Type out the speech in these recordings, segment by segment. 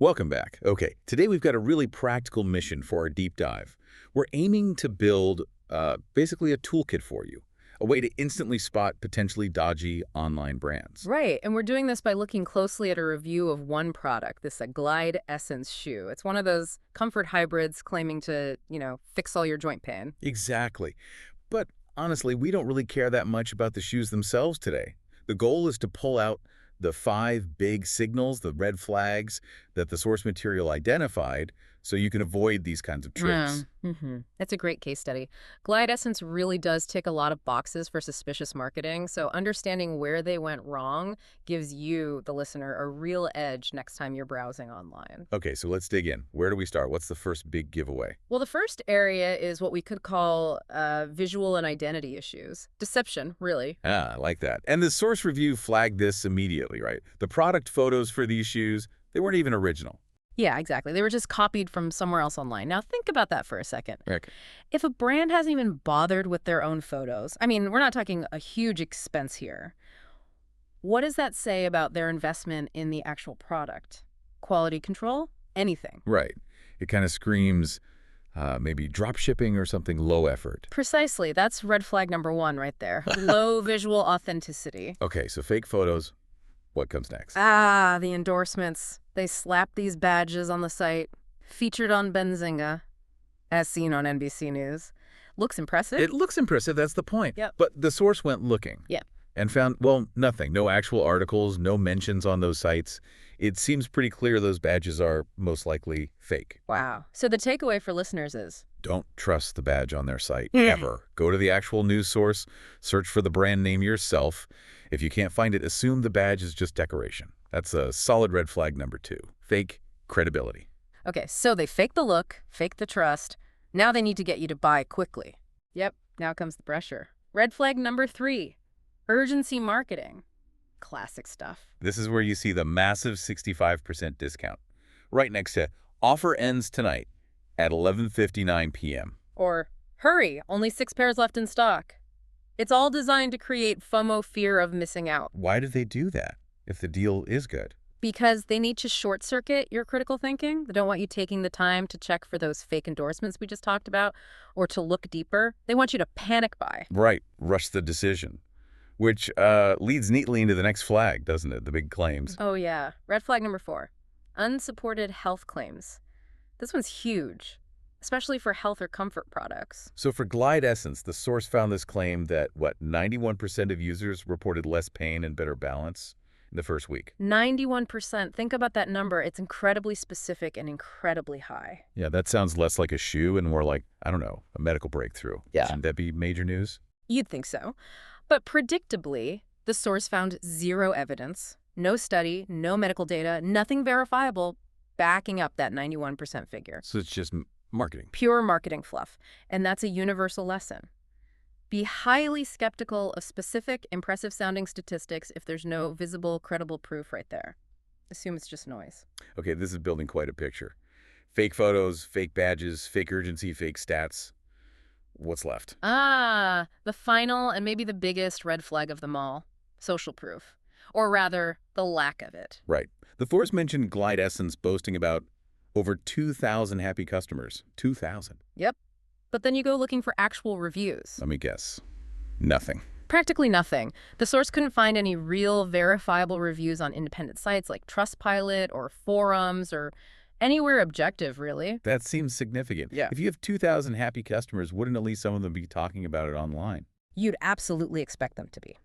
Welcome back. Okay, today we've got a really practical mission for our deep dive. We're aiming to build basically a toolkit for you, a way to instantly spot potentially dodgy online brands. Right, and we're doing this by looking closely at a review of one product, this Glyde Essence shoe. It's one of those comfort hybrids claiming to, fix all your joint pain. Exactly. But honestly, we don't really care that much about the shoes themselves today. The goal is to pull out the 5 big signals, the red flags that the source material identified, so you can avoid these kinds of tricks. That's a great case study. Glyde Essence really does tick a lot of boxes for suspicious marketing, so understanding where they went wrong gives you, the listener, a real edge next time you're browsing online. Okay, so let's dig in. Where do we start? What's the first big giveaway? Well, the first area is what we could call visual and identity issues. Deception, really. Ah, I like that. And the source review flagged this immediately, right? The product photos for these shoes, they weren't even original. Yeah, exactly. They were just copied from somewhere else online. Now, think about that for a second. Okay. If a brand hasn't even bothered with their own photos, I mean, we're not talking a huge expense here. What does that say about their investment in the actual product? Quality control? Anything. Right. It kind of screams maybe drop shipping or something low effort. Precisely. That's red flag number 1 right there. Low visual authenticity. Okay, so fake photos. What comes next? Ah, the endorsements. They slap these badges on the site. Featured on Benzinga, as seen on NBC News. Looks impressive. It looks impressive, that's the point. Yep. But the source went looking. Yep. And found, well, nothing. No actual articles, no mentions on those sites. It seems pretty clear those badges are most likely fake. Wow. So the takeaway for listeners is? Don't trust the badge on their site, ever. Go to the actual news source, search for the brand name yourself. If you can't find it, assume the badge is just decoration. That's a solid red flag number 2. Fake credibility. Okay, so they fake the look, fake the trust. Now they need to get you to buy quickly. Yep, now comes the pressure. Red flag number 3, urgency marketing. Classic stuff. This is where you see the massive 65% discount. Right next to offer ends tonight at 11:59 p.m. Or, hurry, only 6 pairs left in stock. It's all designed to create FOMO, fear of missing out. Why do they do that if the deal is good? Because they need to short-circuit your critical thinking. They don't want you taking the time to check for those fake endorsements we just talked about or to look deeper. They want you to panic buy. Right, rush the decision. Which leads neatly into the next flag, doesn't it? The big claims. Oh, yeah. Red flag number 4, unsupported health claims. This one's huge, especially for health or comfort products. So for Glyde Essence, the source found this claim that, 91% of users reported less pain and better balance in the first week. 91%. Think about that number. It's incredibly specific and incredibly high. Yeah, that sounds less like a shoe and more like, I don't know, a medical breakthrough. Yeah. Shouldn't that be major news? You'd think so. But predictably, the source found 0 evidence, no study, no medical data, nothing verifiable backing up that 91% figure. So it's just marketing. Pure marketing fluff. And that's a universal lesson. Be highly skeptical of specific, impressive-sounding statistics if there's no visible, credible proof right there. Assume it's just noise. Okay, this is building quite a picture. Fake photos, fake badges, fake urgency, fake stats. What's left? Ah, the final and maybe the biggest red flag of them all, social proof. Or rather, the lack of it. Right. The source mentioned Glyde Essence boasting about over 2,000 happy customers. 2,000. Yep. But then you go looking for actual reviews. Let me guess. Nothing. Practically nothing. The source couldn't find any real verifiable reviews on independent sites like Trustpilot or forums or anywhere objective, really. That seems significant. Yeah. If you have 2,000 happy customers, wouldn't at least some of them be talking about it online? You'd absolutely expect them to be.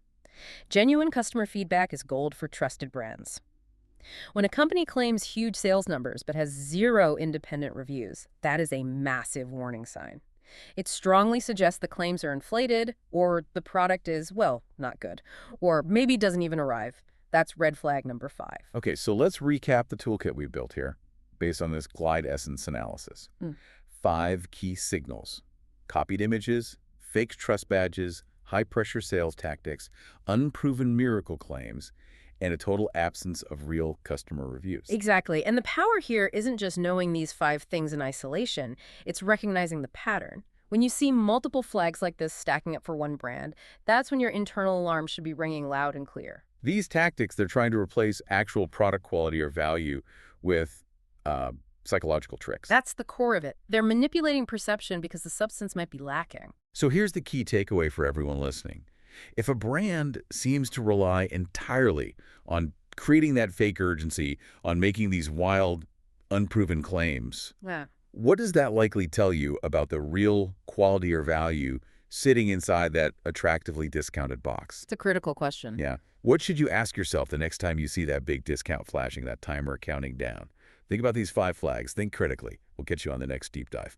Genuine customer feedback is gold for trusted brands. When a company claims huge sales numbers but has 0 independent reviews, that is a massive warning sign. It strongly suggests the claims are inflated, or the product is, well, not good, or maybe doesn't even arrive. That's red flag number 5. Okay, so let's recap the toolkit we built here based on this Glyde Essence analysis. 5 key signals: copied images, fake trust badges, high-pressure sales tactics, unproven miracle claims, and a total absence of real customer reviews. Exactly. And the power here isn't just knowing these 5 things in isolation, it's recognizing the pattern. When you see multiple flags like this stacking up for one brand, that's when your internal alarm should be ringing loud and clear. These tactics, they're trying to replace actual product quality or value with psychological tricks. That's the core of it. They're manipulating perception because the substance might be lacking. So here's the key takeaway for everyone listening. If a brand seems to rely entirely on creating that fake urgency, on making these wild, unproven claims, Yeah. what does that likely tell you about the real quality or value sitting inside that attractively discounted box? It's a critical question. Yeah. What should you ask yourself the next time you see that big discount flashing, that timer counting down? Think about these 5 flags. Think critically. We'll catch you on the next deep dive.